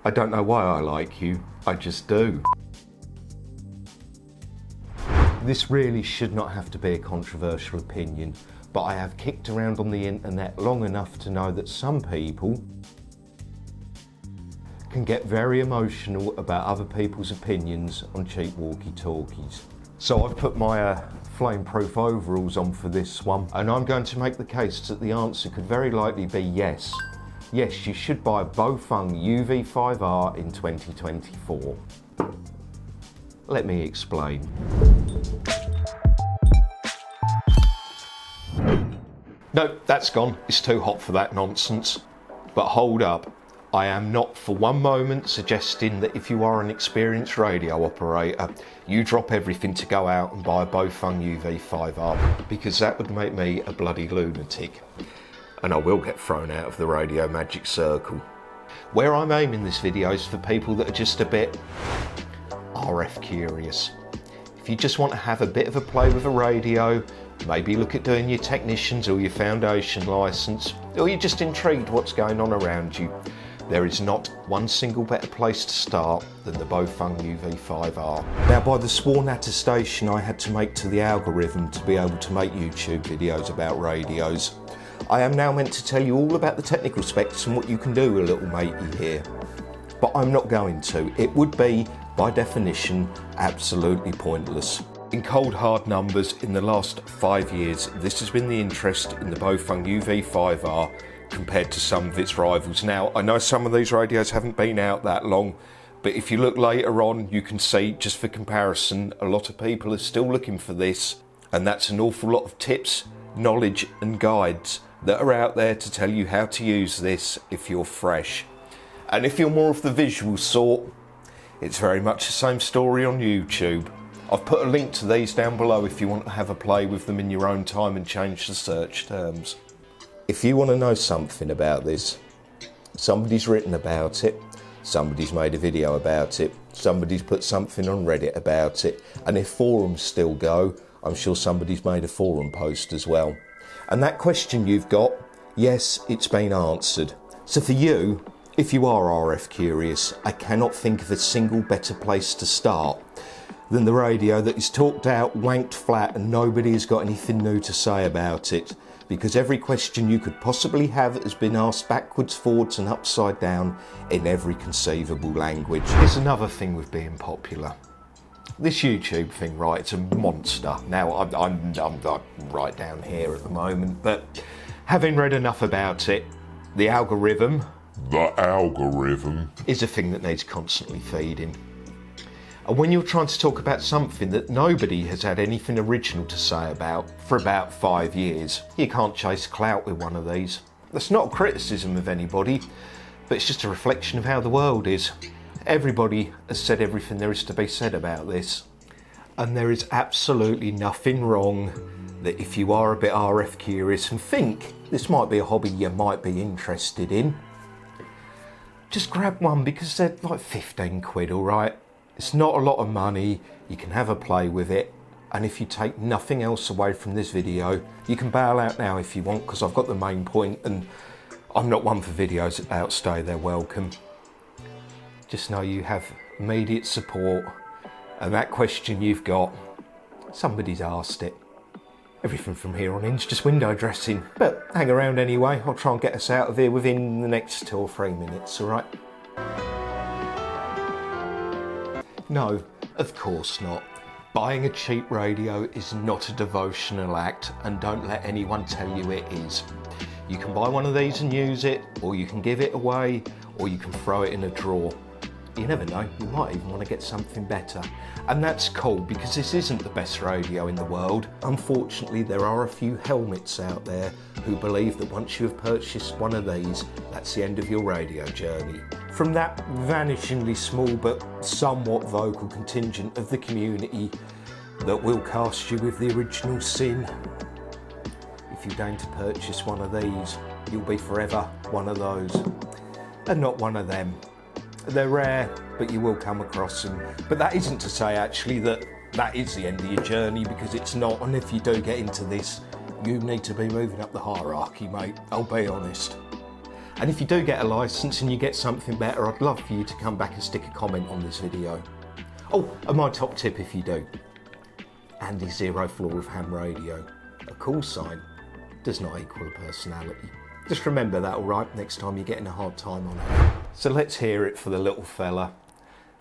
I don't know why I like you, I just do. This really should not have to be a controversial opinion, but I have kicked around on the internet long enough to know that some people can get very emotional about other people's opinions on cheap walkie-talkies. So I've put my flame-proof overalls on for this one, and I'm going to make the case that the answer could very likely be yes. Yes, you should buy a Baofeng UV5R in 2024. Let me explain. No, that's gone. It's too hot for that nonsense. But hold up. I am not for one moment suggesting that if you are an experienced radio operator, you drop everything to go out and buy a Baofeng UV5R, because that would make me a bloody lunatic. And I will get thrown out of the radio magic circle. Where I'm aiming this video is for people that are just a bit RF curious. If you just want to have a bit of a play with a radio, maybe look at doing your technicians or your foundation licence, or you're just intrigued what's going on around you, there is not one single better place to start than the Baofeng UV5R. Now, by the sworn attestation I had to make to the algorithm to be able to make YouTube videos about radios, I am now meant to tell you all about the technical specs and what you can do with a little matey here. But I'm not going to. It would be, by definition, absolutely pointless. In cold hard numbers, in the last 5 years, this has been the interest in the Baofeng UV5R compared to some of its rivals. Now, I know some of these radios haven't been out that long, but if you look later on, you can see, just for comparison, a lot of people are still looking for this, and that's an awful lot of tips, knowledge and guides that are out there to tell you how to use this if you're fresh. And if you're more of the visual sort, it's very much the same story on YouTube. I've put a link to these down below if you want to have a play with them in your own time and change the search terms. If you want to know something about this, somebody's written about it, somebody's made a video about it, somebody's put something on Reddit about it, and if forums still go, I'm sure somebody's made a forum post as well. And that question you've got, yes, it's been answered. So for you, if you are RF curious, I cannot think of a single better place to start than the radio that is talked out, wanked flat, and nobody has got anything new to say about it, because every question you could possibly have has been asked backwards, forwards and upside down in every conceivable language. Here's another thing with being popular. This YouTube thing, right, it's a monster. Now, I'm right down here at the moment, but having read enough about it, the algorithm is a thing that needs constantly feeding. And when you're trying to talk about something that nobody has had anything original to say about for about 5 years, you can't chase clout with one of these. That's not a criticism of anybody, but it's just a reflection of how the world is. Everybody has said everything there is to be said about this. And there is absolutely nothing wrong that if you are a bit RF curious and think this might be a hobby you might be interested in, just grab one, because they're like 15 quid, all right? It's not a lot of money, you can have a play with it, and if you take nothing else away from this video, you can bail out now if you want, because I've got the main point, and I'm not one for videos that outstay their welcome. Just know you have immediate support, and that question you've got, somebody's asked it. Everything from here on in's just window dressing, but hang around anyway, I'll try and get us out of here within the next 2 or 3 minutes, alright? No, of course not. Buying a cheap radio is not a devotional act, and don't let anyone tell you it is. You can buy one of these and use it, or you can give it away, or you can throw it in a drawer. You never know, you might even want to get something better. And that's cool, because this isn't the best radio in the world. Unfortunately, there are a few helmets out there who believe that once you have purchased one of these, that's the end of your radio journey. From that vanishingly small but somewhat vocal contingent of the community that will cast you with the original sin, if you deign to purchase one of these, you'll be forever one of those, and not one of them. They're rare, but you will come across them. But that isn't to say actually that that is the end of your journey, because it's not. And if you do get into this, you need to be moving up the hierarchy, mate. I'll be honest. And if you do get a licence and you get something better, I'd love for you to come back and stick a comment on this video. Oh, and my top tip if you do. Andy's zero flaw of ham radio. A call sign does not equal a personality. Just remember that, alright, next time you're getting a hard time on it. So let's hear it for the little fella.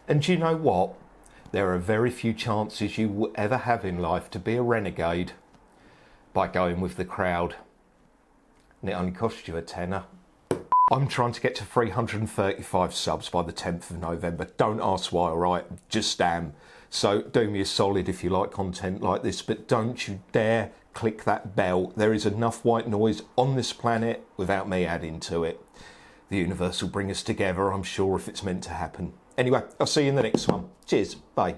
And do you know what? There are very few chances you will ever have in life to be a renegade by going with the crowd. And it only costs you a tenner. I'm trying to get to 335 subs by the 10th of November. Don't ask why, alright? Just am. So do me a solid if you like content like this, but don't you dare click that bell. There is enough white noise on this planet without me adding to it. The universe will bring us together, I'm sure, if it's meant to happen. Anyway, I'll see you in the next one. Cheers. Bye.